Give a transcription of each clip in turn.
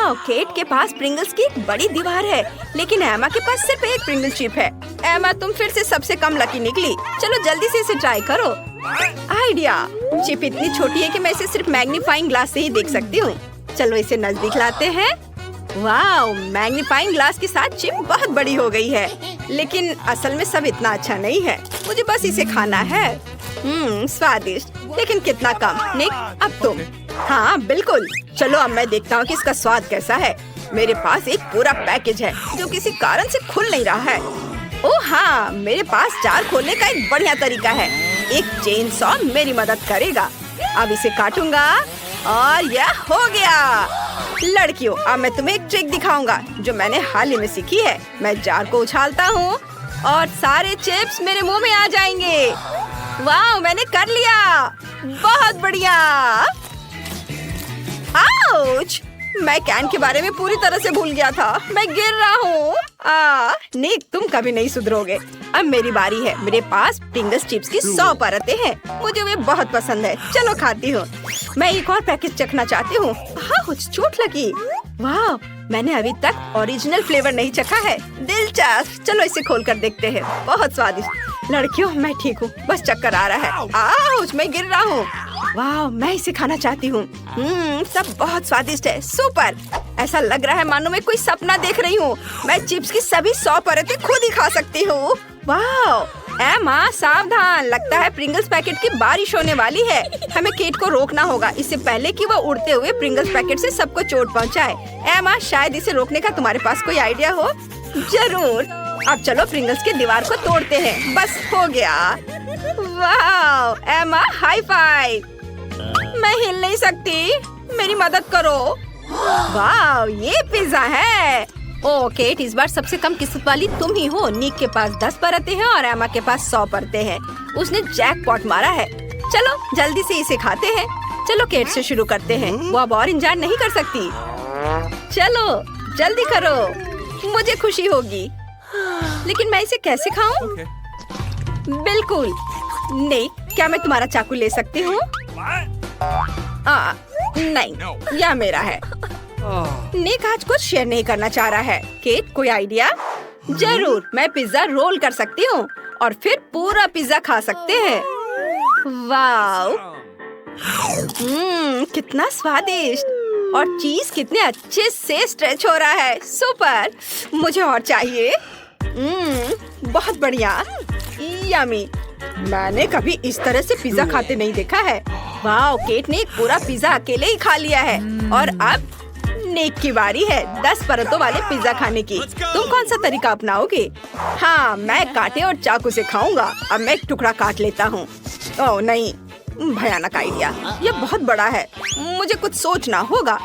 वाह, केट के पास प्रिंगल्स की एक बड़ी दीवार है, लेकिन एमा के पास सिर्फ एक प्रिंगल चिप है। एमा, तुम फिर से सबसे कम लकी निकली। चलो जल्दी से इसे ट्राई करो। आइडिया, चिप इतनी छोटी है कि मैं इसे सिर्फ मैग्नीफाइंग ग्लास से ही देख सकती हूँ। चलो इसे नजदीक लाते हैं। वाह, मैग्नीफाइंग ग्लास के साथ चिप बहुत बड़ी हो गई है, लेकिन असल में सब इतना अच्छा नहीं है। मुझे बस इसे खाना है। स्वादिष्ट, लेकिन कितना कम। निक, अब तुम। हाँ बिल्कुल। चलो अब मैं देखता हूँ कि इसका स्वाद कैसा है। मेरे पास एक पूरा पैकेज है जो किसी कारण से खुल नहीं रहा है। ओह हाँ, मेरे पास जार खोलने का एक बढ़िया तरीका है। एक चेन सॉ मेरी मदद करेगा। अब इसे काटूंगा और यह हो गया। लड़कियों, अब मैं तुम्हें एक ट्रिक दिखाऊंगा जो मैंने हाल ही में सीखी है। मैं जार को उछालता हूँ और सारे चिप्स मेरे मुंह में आ जाएंगे। वाह, मैंने कर लिया। बहुत बढ़िया। आउच! मैं कैन के बारे में पूरी तरह से भूल गया था। मैं गिर रहा हूँ। निक, तुम कभी नहीं सुधरोगे। अब मेरी बारी है। मेरे पास प्रिंगल्स चिप्स की 100 परतें हैं। मुझे वे बहुत पसंद है। चलो खाती हूँ। मैं एक और पैकेट चखना चाहती हूँ। हाँ, कुछ चोट लगी। वाह, मैंने अभी तक ओरिजिनल फ्लेवर नहीं चखा है। दिलचस्प। चलो इसे खोल कर देखते हैं। बहुत स्वादिष्ट। लड़कियों, मैं ठीक हूँ, बस चक्कर आ रहा है। आउच, मैं गिर रहा हूँ। वाह, मैं इसे खाना चाहती हूँ। सब बहुत स्वादिष्ट है। सुपर। ऐसा लग रहा है मानो मैं कोई सपना देख रही हूँ। मैं चिप्स की सभी 100 परतें खुद ही खा सकती हूँ। वाह, एमा सावधान, लगता है प्रिंगल्स पैकेट की बारिश होने वाली है। हमें केट को रोकना होगा, इससे पहले कि वह उड़ते हुए प्रिंगल्स पैकेट से सबको चोट पहुँचाए। एमा, शायद इसे रोकने का तुम्हारे पास कोई आइडिया हो। जरूर। अब चलो प्रिंगल्स की दीवार को तोड़ते हैं। बस हो गया। वाह एमा, हाई फाइव। मैं हिल नहीं सकती, मेरी मदद करो। वाह, ये पिज्जा है। ओ केट, इस बार सबसे कम किस्मत वाली तुम ही हो। निक के पास 10 परतें हैं और एमा के पास 100 परतें हैं। उसने जैकपॉट मारा है। चलो जल्दी से इसे खाते हैं। चलो केट से शुरू करते हैं। वो अब और इंतजार नहीं कर सकती। चलो जल्दी करो, मुझे खुशी होगी। लेकिन मैं इसे कैसे खाऊं? बिल्कुल नहीं। क्या मैं तुम्हारा चाकू ले सकती हूँ? नहीं, यह मेरा है। निक आज कुछ शेयर नहीं करना चाह रहा है। केट, कोई आइडिया? जरूर, मैं पिज्जा रोल कर सकती हूँ और फिर पूरा पिज्जा खा सकते हैं। वाह, कितना स्वादिष्ट। और चीज कितने अच्छे से स्ट्रेच हो रहा है। सुपर, मुझे और चाहिए। बहुत बढ़िया। यम्मी। मैंने कभी इस तरह से पिज्जा खाते नहीं देखा है। वाह, केट ने एक पूरा पिज्जा अकेले ही खा लिया है। और अब निक की बारी है 10 परतों वाले पिज्जा खाने की। तुम कौन सा तरीका अपनाओगे? हाँ, मैं कांटे और चाकू से खाऊंगा। अब मैं एक टुकड़ा काट लेता हूँ। ओह नहीं, भयानक आइडिया। यह बहुत बड़ा है, मुझे कुछ सोचना होगा।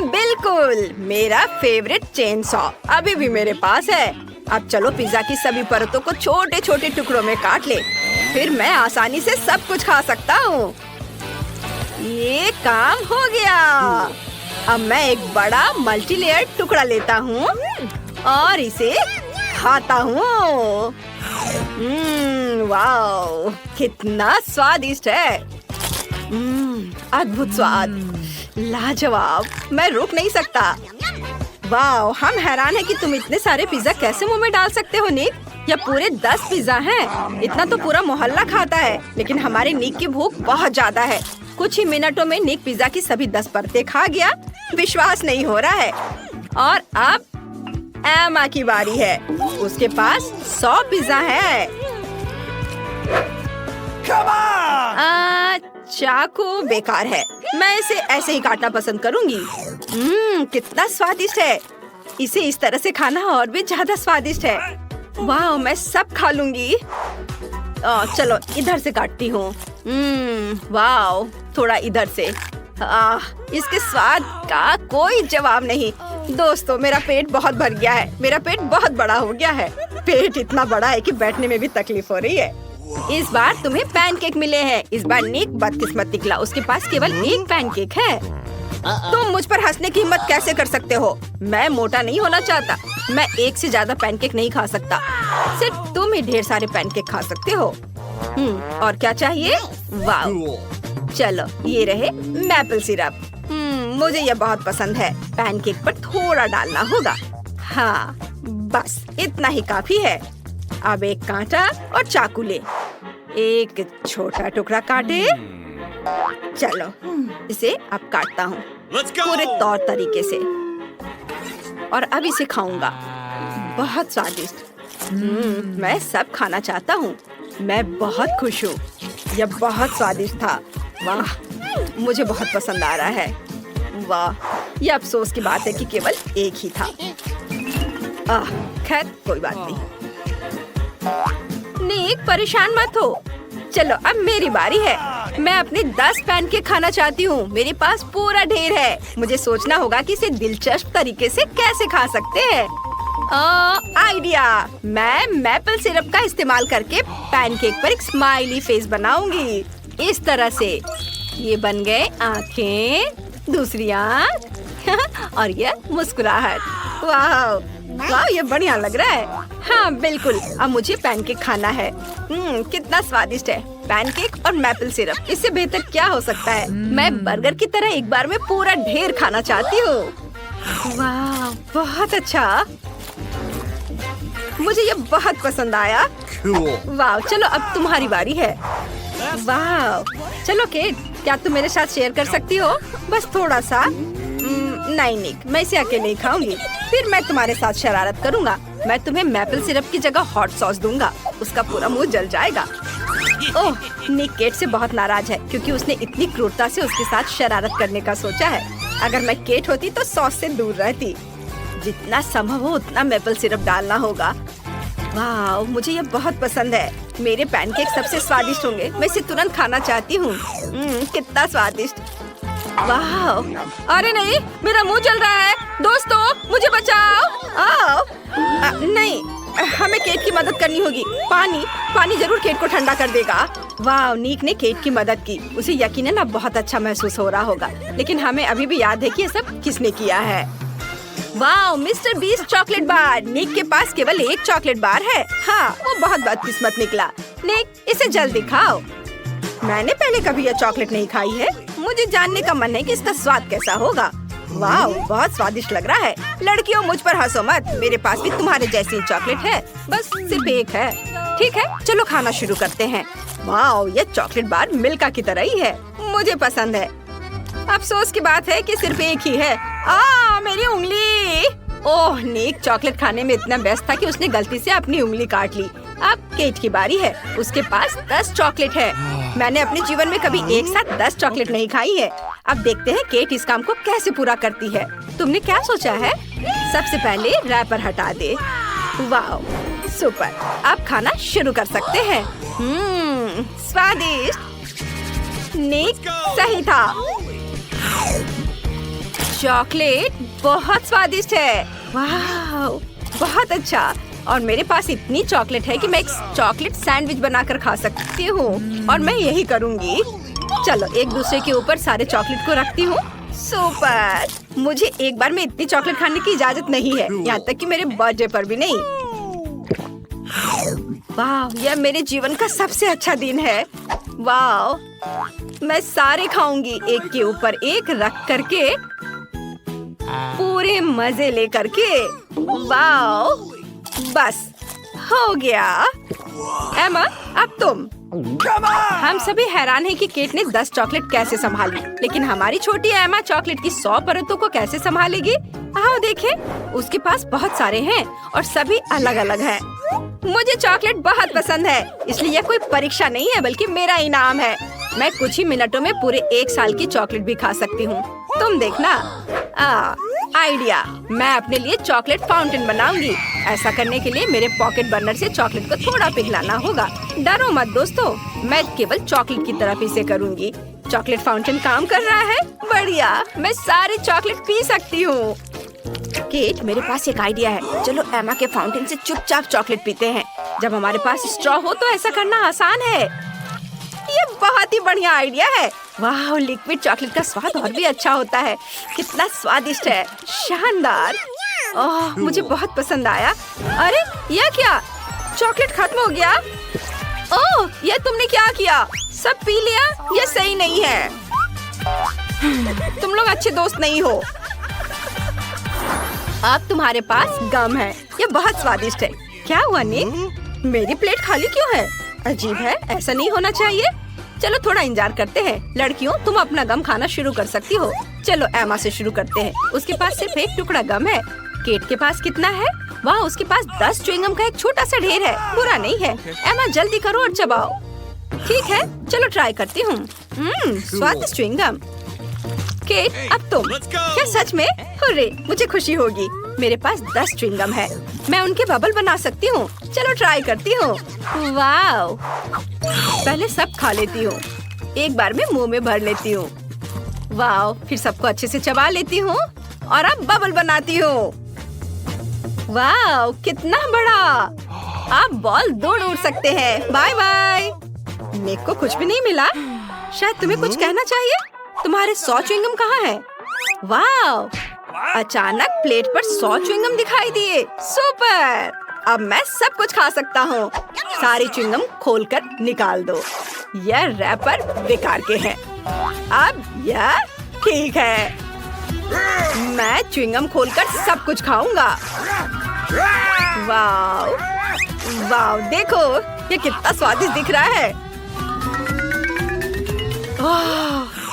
बिल्कुल, मेरा फेवरेट चेन सॉ अभी भी मेरे पास है। अब चलो पिज्जा की सभी परतों को छोटे छोटे टुकड़ों में काट ले, फिर मैं आसानी से सब कुछ खा सकता हूँ। ये काम हो गया। अब मैं एक बड़ा मल्टी लेयर टुकड़ा लेता हूँ और इसे खाता हूँ। वाह, कितना स्वादिष्ट है। अद्भुत स्वाद, लाजवाब। मैं रुक नहीं सकता। वाह, हम हैरान हैं कि तुम इतने सारे पिज्जा कैसे मुंह में डाल सकते हो निक। यह पूरे 10 पिज्जा हैं। इतना तो पूरा मोहल्ला खाता है। लेकिन हमारे निक की भूख बहुत ज्यादा है। कुछ ही मिनटों में निक पिज्जा की सभी 10 परतें खा गया। विश्वास नहीं हो रहा है। और अब एमा की बारी है। उसके पास 100 पिज्जा है। चाकू बेकार है। मैं इसे ऐसे ही काटना पसंद करूंगी। कितना स्वादिष्ट है। इसे इस तरह से खाना और भी ज्यादा स्वादिष्ट है। वाह, मैं सब खा लूंगी। चलो इधर से काटती हूँ। वाह, थोड़ा इधर से। इसके स्वाद का कोई जवाब नहीं। दोस्तों, मेरा पेट बहुत भर गया है। मेरा पेट बहुत बड़ा हो गया है। पेट इतना बड़ा है कि बैठने में भी तकलीफ हो रही है। इस बार तुम्हें पैनकेक मिले हैं। इस बार निक बदकिस्मत निकला। उसके पास केवल एक पैनकेक है। तुम मुझ पर हंसने की हिम्मत कैसे कर सकते हो? मैं मोटा नहीं होना चाहता। मैं एक से ज्यादा पैनकेक नहीं खा सकता। सिर्फ तुम ही ढेर सारे पैनकेक खा सकते हो। और क्या चाहिए? वाह, चलो ये रहे मैपल सिरप। मुझे ये बहुत पसंद है। पैनकेक पर थोड़ा डालना होगा। हाँ, बस इतना ही काफी है। अब एक कांटा और चाकू ले। एक छोटा टुकड़ा काटे। चलो, इसे अब काटता हूँ पूरे तौर तरीके से और अब इसे खाऊंगा। बहुत स्वादिष्ट। मैं सब खाना चाहता हूँ। मैं बहुत खुश हूँ। यह बहुत स्वादिष्ट था। वाह, मुझे बहुत पसंद आ रहा है। वाह, यह अफसोस की बात है कि केवल एक ही था। खैर कोई बात नहीं। निक, परेशान मत हो। चलो, अब मेरी बारी है। मैं अपने 10 पैनकेक खाना चाहती हूँ। मेरे पास पूरा ढेर है। मुझे सोचना होगा कि इसे दिलचस्प तरीके से कैसे खा सकते हैं। आइडिया! मैं मैपल सिरप का इस्तेमाल करके पैनकेक पर एक स्माइली फेस बनाऊंगी। इस तरह से। ये बन गए आँखें, दूसरी आँख और ये मुस्कुराहट। वाह वाह, ये बढ़िया लग रहा है। हाँ बिल्कुल, अब मुझे पैनकेक खाना है। कितना स्वादिष्ट है। पैनकेक और मैपल सिरप, इससे बेहतर क्या हो सकता है। मैं बर्गर की तरह एक बार में पूरा ढेर खाना चाहती हूँ। वाह, बहुत अच्छा। मुझे ये बहुत पसंद आया। वाह, चलो अब तुम्हारी बारी है। वाह, चलो केट, क्या तुम मेरे साथ शेयर कर सकती हो? बस थोड़ा सा। नहीं निक, मैं इसे अकेले ही खाऊंगी। फिर मैं तुम्हारे साथ शरारत करूंगा। मैं तुम्हें मैपल सिरप की जगह हॉट सॉस दूंगा। उसका पूरा मुंह जल जाएगा। ओह, निक केट से बहुत नाराज है क्योंकि उसने इतनी क्रूरता से उसके साथ शरारत करने का सोचा है। अगर मैं केट होती तो सॉस से दूर रहती। जितना संभव हो उतना मैपल सिरप डालना होगा। वाह, मुझे ये बहुत पसंद है। मेरे पैनकेक सबसे स्वादिष्ट होंगे। मैं इसे तुरंत खाना चाहती हूँ। कितना स्वादिष्ट। वाह, अरे नहीं, मेरा मुंह जल रहा है। दोस्तों, मुझे बचाओ। नहीं, हमें केट की मदद करनी होगी। पानी जरूर केट को ठंडा कर देगा। वाह, नीक ने केट की मदद की। उसे यकीनन अब बहुत अच्छा महसूस हो रहा होगा। लेकिन हमें अभी भी याद है कि ये सब किसने किया है। वाह, मिस्टर बीस्ट चॉकलेट बार। निक के पास केवल एक चॉकलेट बार है। हाँ, वो बहुत बदकिस्मत निकला। निक, इसे जल्दी खाओ। मैंने पहले कभी यह चॉकलेट नहीं खाई है। मुझे जानने का मन है कि इसका स्वाद कैसा होगा। वाह, बहुत स्वादिष्ट लग रहा है। लड़कियों, मुझ पर हंसो मत। मेरे पास भी तुम्हारे जैसी चॉकलेट है, बस सिर्फ एक है। ठीक है, चलो खाना शुरू करते हैं। वाह, ये चॉकलेट बार मिल्का की तरह ही है। मुझे पसंद है। अफसोस की बात है कि सिर्फ एक ही है। मेरी उंगली। ओह, निक चॉकलेट खाने में इतना व्यस्त था कि उसने गलती से अपनी उंगली काट ली। अब केट की बारी है। उसके पास 10 चॉकलेट है। मैंने अपने जीवन में कभी एक साथ 10 चॉकलेट नहीं खाई है। अब देखते हैं केट इस काम को कैसे पूरा करती है। तुमने क्या सोचा है? सबसे पहले रैपर हटा दे। वाह, सुपर। अब खाना शुरू कर सकते हैं। स्वादिष्ट। निक सही था। चॉकलेट बहुत स्वादिष्ट है। वाह, बहुत अच्छा। और मेरे पास इतनी चॉकलेट है कि मैं एक चॉकलेट सैंडविच बनाकर खा सकती हूँ। और मैं यही करूँगी। चलो, एक दूसरे के ऊपर सारे चॉकलेट को रखती हूँ। सुपर। मुझे एक बार में इतनी चॉकलेट खाने की इजाजत नहीं है, यहाँ तक कि मेरे बर्थडे पर भी नहीं। वाह, यह मेरे जीवन का सबसे अच्छा दिन है। वाह, मैं सारे खाऊंगी, एक के ऊपर एक रख करके, पूरे मजे लेकर के। वाह, बस हो गया। एमा, अब तुम। हम सभी हैरान हैं कि केट ने 10 चॉकलेट कैसे संभाली, लेकिन हमारी छोटी एमा चॉकलेट की 100 परतों को कैसे संभालेगी? आओ देखें। उसके पास बहुत सारे हैं और सभी अलग अलग हैं। मुझे चॉकलेट बहुत पसंद है, इसलिए यह कोई परीक्षा नहीं है बल्कि मेरा इनाम है। मैं कुछ ही मिनटों में पूरे 1 साल की चॉकलेट भी खा सकती हूँ। तुम देखना। आइडिया, मैं अपने लिए चॉकलेट फाउंटेन बनाऊंगी। ऐसा करने के लिए मेरे पॉकेट बर्नर से चॉकलेट को थोड़ा पिघलाना होगा। डरो मत दोस्तों, मैं केवल चॉकलेट की तरफ इसे करूंगी। चॉकलेट फाउंटेन काम कर रहा है। बढ़िया, मैं सारे चॉकलेट पी सकती हूँ। केट, मेरे पास एक आइडिया है। चलो एमा के फाउंटेन से चुपचाप चॉकलेट पीते हैं। जब हमारे पास स्ट्रॉ हो तो ऐसा करना आसान है। ये बहुत ही बढ़िया आइडिया है। वाह, लिक्विड चॉकलेट का स्वाद और भी अच्छा होता है। कितना स्वादिष्ट है। शानदार। ओह, मुझे बहुत पसंद आया। अरे यह क्या? चॉकलेट खत्म हो गया। ओह, यह तुमने क्या किया? सब पी लिया? यह सही नहीं है। तुम लोग अच्छे दोस्त नहीं हो। अब तुम्हारे पास गम है, ये बहुत स्वादिष्ट है। क्या हुआ निक? मेरी प्लेट खाली क्यों है? अजीब है, ऐसा नहीं होना चाहिए। चलो थोड़ा इंतजार करते हैं। लड़कियों, तुम अपना गम खाना शुरू कर सकती हो। चलो एमा से शुरू करते हैं। उसके पास सिर्फ एक टुकड़ा गम है। केट के पास कितना है? वाह, उसके पास 10 च्युइंगम का एक छोटा सा ढेर है। बुरा नहीं है। एमा जल्दी करो और चबाओ। ठीक है, चलो ट्राई करती हूँ। स्वादिष्ट च्युइंगम। केट, अब तुम। क्या सच में? हुर्रे, मुझे खुशी होगी। मेरे पास 10 च्युइंगम है। मैं उनके बबल बना सकती हूँ। चलो ट्राई करती हूँ। वाव, पहले सब खा लेती हूँ। एक बार में मुंह में भर लेती हूँ। वाव, फिर सबको अच्छे से चबा लेती हूँ और अब बबल बनाती हूँ। वाव, कितना बड़ा! आप बॉल दौड़ उड़ सकते हैं। Bye bye. निक को कुछ भी नहीं मिला। शायद तुम्हें कुछ कहना चाहिए। तुम्हारे 100 च्युइंगम कहाँ हैं? वाव, अचानक प्लेट पर 100 च्युइंगम दिखाई दिए। सुपर! अब मैं सब कुछ खा सकता हूँ। सारी च्युइंगम खोलकर निकाल दो। यह रैपर बेकार के हैं। अब यह ठीक है। मैं च्युइंगम खोलकर सब कुछ खाऊंगा। वाव, वाव, देखो ये कितना स्वादिष्ट दिख रहा है।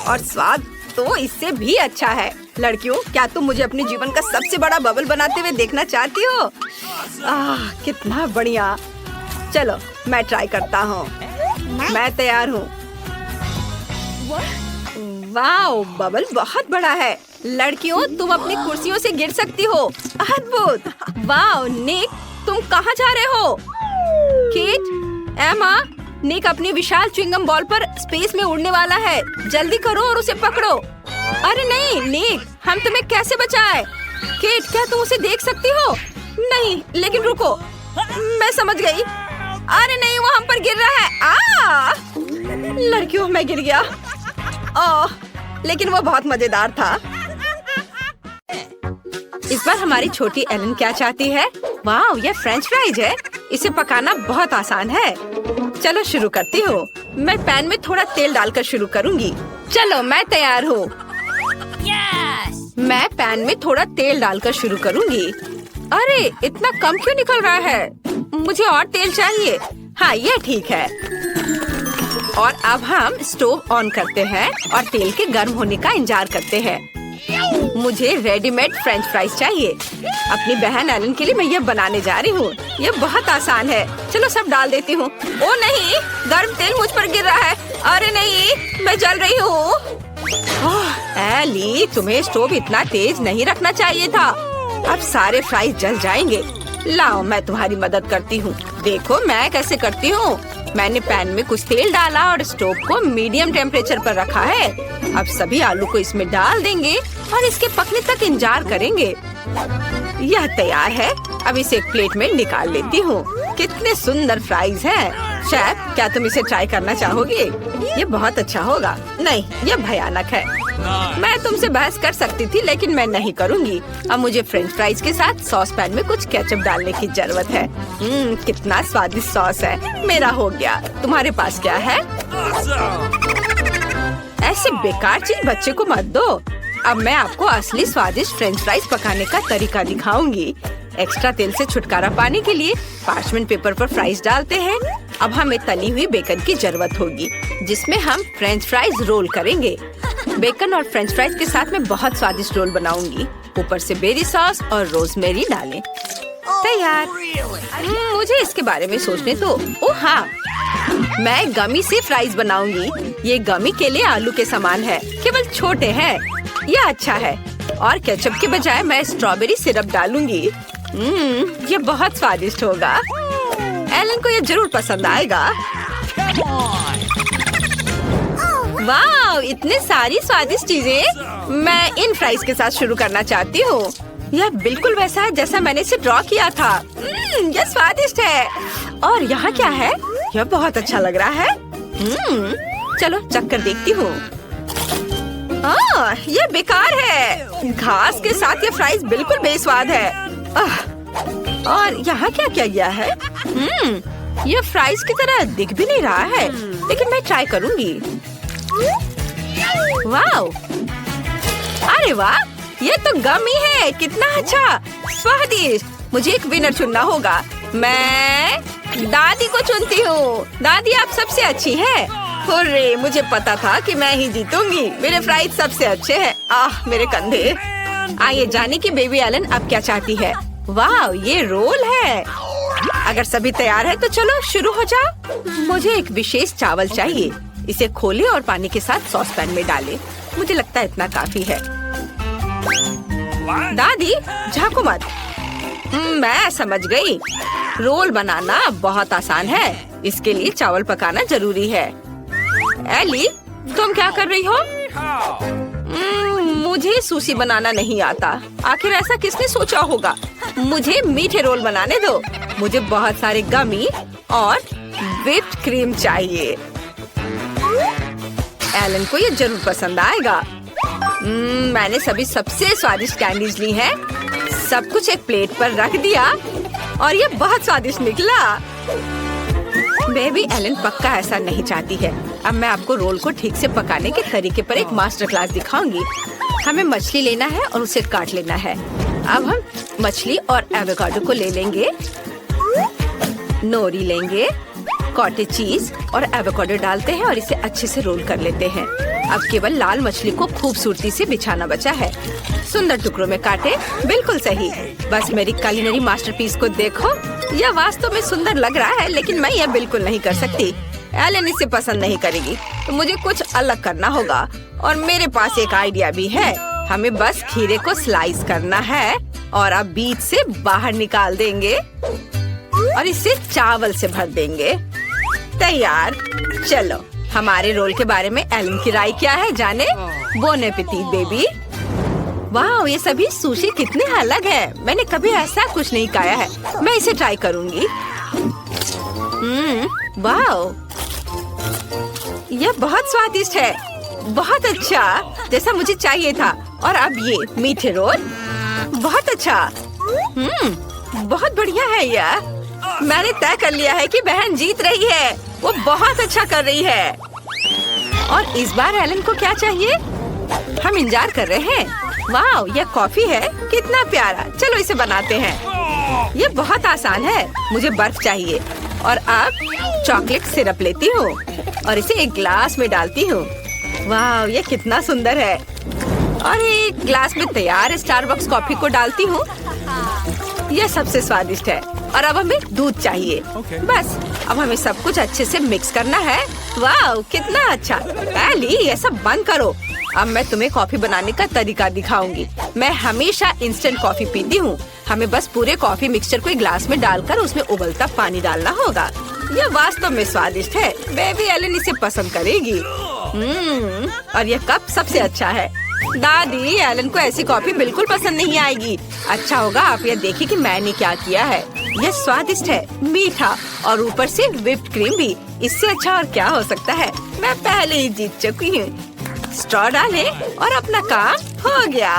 और स्वाद तो इससे भी अच्छा है। लड़कियों, क्या तुम मुझे अपने जीवन का सबसे बड़ा बबल बनाते हुए देखना चाहती हो? कितना बढ़िया। चलो मैं ट्राई करता हूँ। मैं तैयार हूँ। वाओ, बबल बहुत बड़ा है। लड़कियों, तुम अपनी कुर्सियों से गिर सकती हो। अद्भुत! वाओ, निक, तुम कहाँ जा रहे हो? केट, एमा, निक अपनी विशाल च्युइंगम बॉल पर स्पेस में उड़ने वाला है। जल्दी करो और उसे पकड़ो। अरे नहीं निक, हम तुम्हें कैसे बचाएं? केट, क्या तुम उसे देख सकती हो? नहीं, लेकिन रुको, मैं समझ गई। अरे नहीं, वो हम पर गिर रहा है। लड़कियों, मैं गिर गया। लेकिन वो बहुत मजेदार था। इस बार हमारी छोटी एलन क्या चाहती है? वाह, ये फ्रेंच फ्राइज है। इसे पकाना बहुत आसान है। चलो शुरू करती हूँ। मैं पैन में थोड़ा तेल डालकर शुरू करूँगी। चलो मैं तैयार हूँ। मैं पैन में थोड़ा तेल डालकर शुरू करूँगी। अरे इतना कम क्यों निकल रहा है? मुझे और तेल चाहिए। हाँ, ये ठीक है। और अब हम स्टोव ऑन करते हैं और तेल के गर्म होने का इंतजार करते हैं। मुझे रेडीमेड फ्रेंच फ्राइज चाहिए। अपनी बहन एलन के लिए मैं ये बनाने जा रही हूँ। ये बहुत आसान है। चलो सब डाल देती हूँ। ओ नहीं, गर्म तेल मुझ पर गिर रहा है। अरे नहीं, मैं जल रही हूँ। एली, तुम्हें स्टोव इतना तेज नहीं रखना चाहिए था। अब सारे फ्राइज जल जाएंगे। लाओ, मैं तुम्हारी मदद करती हूँ। देखो मैं कैसे करती हूँ। मैंने पैन में कुछ तेल डाला और स्टोव को मीडियम टेम्परेचर पर रखा है। अब सभी आलू को इसमें डाल देंगे और इसके पकने तक इंतजार करेंगे। यह तैयार है। अब इसे एक प्लेट में निकाल लेती हूँ। कितने सुंदर फ्राइज हैं। शेफ, क्या तुम इसे ट्राई करना चाहोगे? ये बहुत अच्छा होगा। नहीं, ये भयानक है। मैं तुमसे बहस कर सकती थी, लेकिन मैं नहीं करूँगी। अब मुझे फ्रेंच फ्राइज के साथ सॉस पैन में कुछ केचप डालने की जरूरत है। कितना स्वादिष्ट सॉस है। मेरा हो गया। तुम्हारे पास क्या है? ऐसे बेकार चीज बच्चे को मत दो। अब मैं आपको असली स्वादिष्ट फ्रेंच फ्राइज पकाने का तरीका दिखाऊंगी। एक्स्ट्रा तेल से छुटकारा पाने के लिए पार्चमेंट पेपर पर फ्राइज डालते हैं। अब हमें तली हुई बेकन की जरूरत होगी, जिसमें हम फ्रेंच फ्राइज रोल करेंगे। बेकन और फ्रेंच फ्राइज के साथ मैं बहुत स्वादिष्ट रोल बनाऊंगी। ऊपर से बेरी सॉस और रोजमेरी डालें। तैयार। मुझे इसके बारे में सोचने दो। ओह हाँ, मैं गमी से फ्राइज बनाऊंगी। ये गमी के लिए आलू के समान है, केवल छोटे हैं। यह अच्छा है। और केचप के बजाय मैं स्ट्रॉबेरी सिरप डालूंगी। ये बहुत स्वादिष्ट होगा। एलन को ये जरूर पसंद आएगा। वाह, इतने सारी स्वादिष्ट चीजें। मैं इन फ्राइज के साथ शुरू करना चाहती हूँ। यह बिल्कुल वैसा है जैसा मैंने इसे ड्रॉ किया था। यह स्वादिष्ट है। और यहाँ क्या है? यह बहुत अच्छा लग रहा है। चलो चख कर देखती हूँ। यह बेकार है। घास के साथ ये फ्राइज बिल्कुल बेस्वाद है। और यहाँ क्या क्या गया है? यह फ्राइज की तरह दिख भी नहीं रहा है, लेकिन मैं ट्राई करूँगी। वाओ, अरे वाह, ये तो गमी है। कितना अच्छा, स्वादिष्ट। मुझे एक विनर चुनना होगा। मैं दादी को चुनती हूँ। दादी आप सबसे अच्छी है। हुर्रे, मुझे पता था कि मैं ही जीतूंगी। मेरे फ्राइज सबसे अच्छे हैं। आह, मेरे कंधे। आइए जाने की बेबी एलन अब क्या चाहती है। वाह, ये रोल है। अगर सभी तैयार है तो चलो शुरू हो जाओ। मुझे एक विशेष चावल चाहिए। इसे खोले और पानी के साथ सॉस पैन में डालें। मुझे लगता है इतना काफी है। दादी झाँको मत। मैं समझ गई। रोल बनाना बहुत आसान है। इसके लिए चावल पकाना जरूरी है। एली, तुम क्या कर रही हो? मुझे सुशी बनाना नहीं आता। आखिर ऐसा किसने सोचा होगा? मुझे मीठे रोल बनाने दो। मुझे बहुत सारे गमी और व्हिप्ड क्रीम चाहिए। एलन को ये जरूर पसंद आएगा। मैंने सभी सबसे स्वादिष्ट कैंडीज ली हैं। सब कुछ एक प्लेट पर रख दिया और ये बहुत स्वादिष्ट निकला। बेबी एलन पक्का ऐसा नहीं चाहती है। अब मैं आपको रोल को ठीक से पकाने के तरीके पर एक मास्टर क्लास दिखाऊंगी। हमें मछली लेना है और उसे काट लेना है। अब हम मछली और एवोकाडो को ले लेंगे। नोरी लेंगे, कॉटेज चीज और एवोकाडो डालते हैं और इसे अच्छे से रोल कर लेते हैं। अब केवल लाल मछली को खूबसूरती से बिछाना बचा है। सुंदर टुकड़ों में काटे। बिल्कुल सही। बस मेरी कुलिनरी मास्टरपीस को देखो। यह वास्तव में सुंदर लग रहा है, लेकिन मैं यह बिल्कुल नहीं कर सकती। एलन इसे पसंद नहीं करेगी, तो मुझे कुछ अलग करना होगा। और मेरे पास एक आइडिया भी है। हमें बस खीरे को स्लाइस करना है और अब बीच से बाहर निकाल देंगे और इसे चावल से भर देंगे। तैयार। चलो, हमारे रोल के बारे में एलन की राय क्या है जाने। Bone appétit baby. वाह, ये सभी सुशी कितने अलग है। मैंने कभी ऐसा कुछ नहीं खाया है। मैं इसे ट्राई करूंगी। वाह, यह बहुत स्वादिष्ट है। बहुत अच्छा, जैसा मुझे चाहिए था। और अब ये मीठे रोल। बहुत अच्छा। बहुत बढ़िया है यह। मैंने तय कर लिया है कि बहन जीत रही है। वो बहुत अच्छा कर रही है। और इस बार एलन को क्या चाहिए? हम इंतजार कर रहे हैं। वाह, यह कॉफी है। कितना प्यारा। चलो इसे बनाते हैं। ये बहुत आसान है। मुझे बर्फ चाहिए और अब चॉकलेट सिरप लेती हूँ और इसे एक ग्लास में डालती हूँ। वाह, ये कितना सुंदर है। और एक ग्लास में तैयार स्टारबक्स कॉफी को डालती हूँ। यह सबसे स्वादिष्ट है। और अब हमें दूध चाहिए। बस अब हमें सब कुछ अच्छे से मिक्स करना है। वाह, कितना अच्छा। एली, ये सब बंद करो। अब मैं तुम्हें कॉफी बनाने का तरीका दिखाऊंगी। मैं हमेशा इंस्टेंट कॉफी पीती हूँ। हमें बस पूरे कॉफी मिक्सचर को एक ग्लास में डालकर उसमें उबलता पानी डालना होगा। यह वास्तव में स्वादिष्ट है। बेबी एलन इसे पसंद करेगी। और यह कप सबसे अच्छा है। दादी, एलन को ऐसी कॉफी बिल्कुल पसंद नहीं आएगी। अच्छा होगा आप यह देखिए कि मैंने क्या किया है। यह स्वादिष्ट है, मीठा और ऊपर से व्हिप्ड क्रीम भी। इससे अच्छा और क्या हो सकता है। मैं पहले ही जीत चुकी हूँ। स्ट्रॉ डालें और अपना काम हो गया।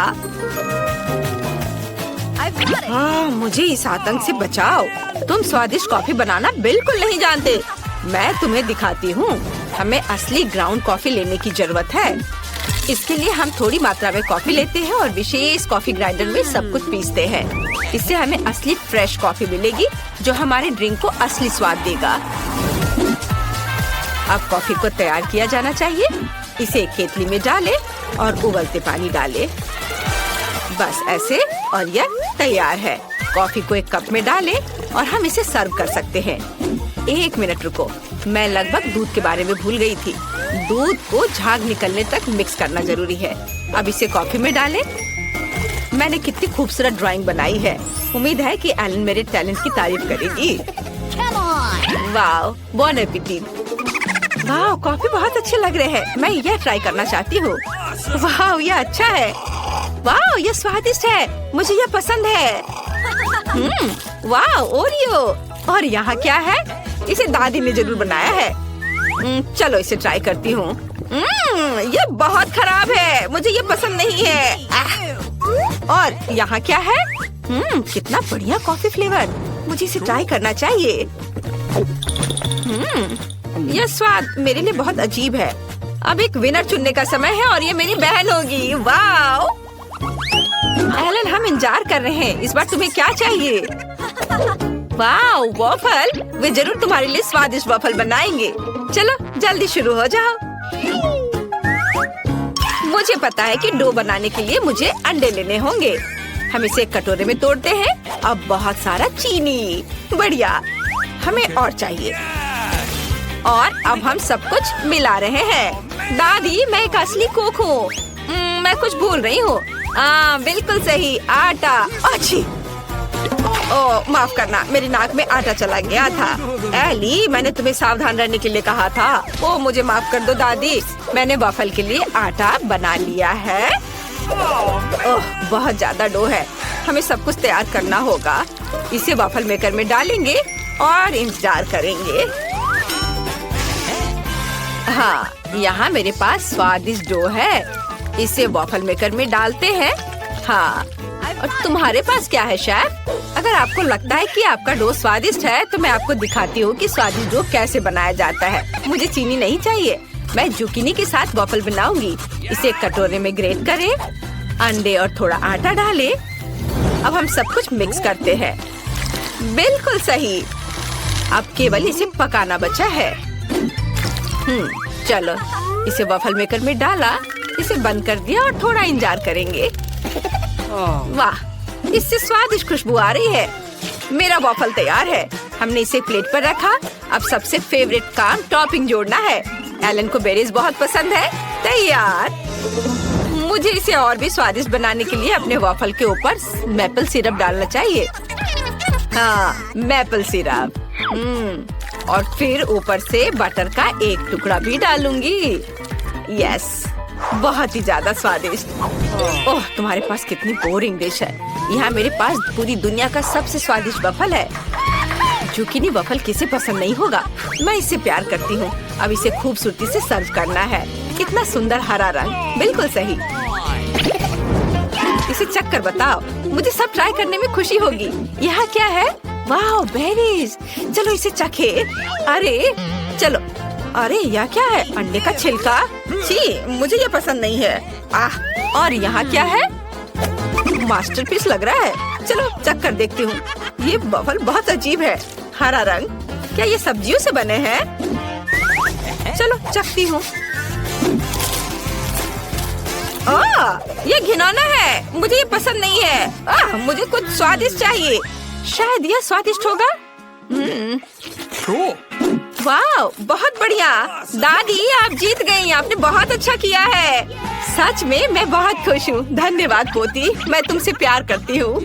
मुझे इस आतंक से बचाओ। तुम स्वादिष्ट कॉफी बनाना बिल्कुल नहीं जानते। मैं तुम्हें दिखाती हूँ। हमें असली ग्राउंड कॉफी लेने की जरूरत है। इसके लिए हम थोड़ी मात्रा में कॉफी लेते हैं और विशेष कॉफी ग्राइंडर में सब कुछ पीसते हैं। इससे हमें असली फ्रेश कॉफी मिलेगी जो हमारे ड्रिंक को असली स्वाद देगा। अब कॉफी को तैयार किया जाना चाहिए। इसे एक केतली में डालें और उबलते पानी डालें। बस ऐसे और यह तैयार है। कॉफी को एक कप में डालें और हम इसे सर्व कर सकते हैं। 1 मिनट रुको, मैं लगभग दूध के बारे में भूल गई थी। दूध को झाग निकलने तक मिक्स करना जरूरी है। अब इसे कॉफी में डालें। मैंने कितनी खूबसूरत ड्राइंग बनाई है। उम्मीद है कि एलन मेरे टैलेंट की तारीफ करेगी। वाह, बोन एपेटिट। वाह, कॉफी बहुत अच्छे लग रहे हैं। मैं यह ट्राई करना चाहती हूँ। वाह, यह अच्छा है। वाह, यह स्वादिष्ट है। मुझे यह पसंद है। वाह, ओरियो। और यहाँ क्या है? इसे दादी ने जरूर बनाया है। चलो इसे ट्राई करती हूँ। यह बहुत खराब है। मुझे यह पसंद नहीं है। और यहाँ क्या है? कितना बढ़िया कॉफी फ्लेवर। मुझे इसे ट्राई करना चाहिए। यह स्वाद मेरे लिए बहुत अजीब है। अब एक विनर चुनने का समय है और ये मेरी बहन होगी। वाह, एलन, हम इंतजार कर रहे हैं। इस बार तुम्हें क्या चाहिए? Wow, waffle! वे जरूर तुम्हारे लिए स्वादिष्ट वॉफल बनाएंगे। चलो जल्दी शुरू हो जाओ। मुझे पता है कि डो बनाने के लिए मुझे अंडे लेने होंगे। हम इसे एक कटोरे में तोड़ते हैं। अब बहुत सारा चीनी, बढ़िया। हमें और चाहिए। और अब हम सब कुछ मिला रहे हैं। दादी, मैं एक असली कुक हूँ। मैं कुछ भूल रही हूँ। बिल्कुल सही, आटा। अच्छी। ओह, माफ करना, मेरी नाक में आटा चला गया था। एली, मैंने तुम्हें सावधान रहने के लिए कहा था। ओह, मुझे माफ कर दो दादी। मैंने वॉफल के लिए आटा बना लिया है। ओह, बहुत ज्यादा डो है। हमें सब कुछ तैयार करना होगा। इसे वॉफल मेकर में डालेंगे और इंतजार करेंगे। हाँ, यहाँ मेरे पास स्वादिष्ट डो है। इसे वॉफल मेकर में डालते हैं। हाँ, और तुम्हारे पास क्या है शेफ? अगर आपको लगता है कि आपका डो स्वादिष्ट है तो मैं आपको दिखाती हूँ कि स्वादिष्ट डो कैसे बनाया जाता है। मुझे चीनी नहीं चाहिए। मैं जुकीनी के साथ वॉफल बनाऊंगी। इसे एक कटोरे में ग्रेट करें, अंडे और थोड़ा आटा डालें। अब हम सब कुछ मिक्स करते हैं। बिल्कुल सही। अब केवल इसे पकाना बचा है। चलो, इसे वॉफल मेकर में डाला, इसे बंद कर दिया और थोड़ा इंतजार करेंगे। वाह, इससे स्वादिष्ट खुशबू आ रही है। मेरा वॉफल तैयार है। हमने इसे प्लेट पर रखा। अब सबसे फेवरेट काम टॉपिंग जोड़ना है। एलन को बेरीज बहुत पसंद है। तैयार। मुझे इसे और भी स्वादिष्ट बनाने के लिए अपने वॉफल के ऊपर मैपल सिरप डालना चाहिए। हाँ, मैपल सिरप। और फिर ऊपर से बटर का एक टुकड़ा भी डालूंगी। यस, बहुत ही ज्यादा स्वादिष्ट। ओह, तुम्हारे पास कितनी बोरिंग डिश है। यहाँ मेरे पास पूरी दुनिया का सबसे स्वादिष्ट वॉफल है। जुकीनी वॉफल किसे पसंद नहीं होगा। मैं इससे प्यार करती हूँ। अब इसे खूबसूरती से सर्व करना है। कितना सुंदर हरा रंग, बिल्कुल सही। इसे चख कर बताओ। मुझे सब ट्राई करने में खुशी होगी। यहाँ क्या है? वाह, बेरीज। चलो इसे चखे। अरे चलो। अरे यह क्या है? अंडे का छिलका। छी, मुझे ये पसंद नहीं है। आह, और यहाँ क्या है? मास्टरपीस लग रहा है। चलो चख कर देखती हूँ। ये वॉफल बहुत अजीब है। हरा रंग। क्या ये सब्जियों से बने हैं? चलो चखती हूँ। ये घिनौना है। मुझे ये पसंद नहीं है। मुझे कुछ स्वादिष्ट चाहिए। शायद यह स्वादिष्ट होगा। वाह, बहुत बढ़िया। दादी, आप जीत गई। आपने बहुत अच्छा किया है। सच में मैं बहुत खुश हूँ। धन्यवाद पोती, मैं तुमसे प्यार करती हूँ।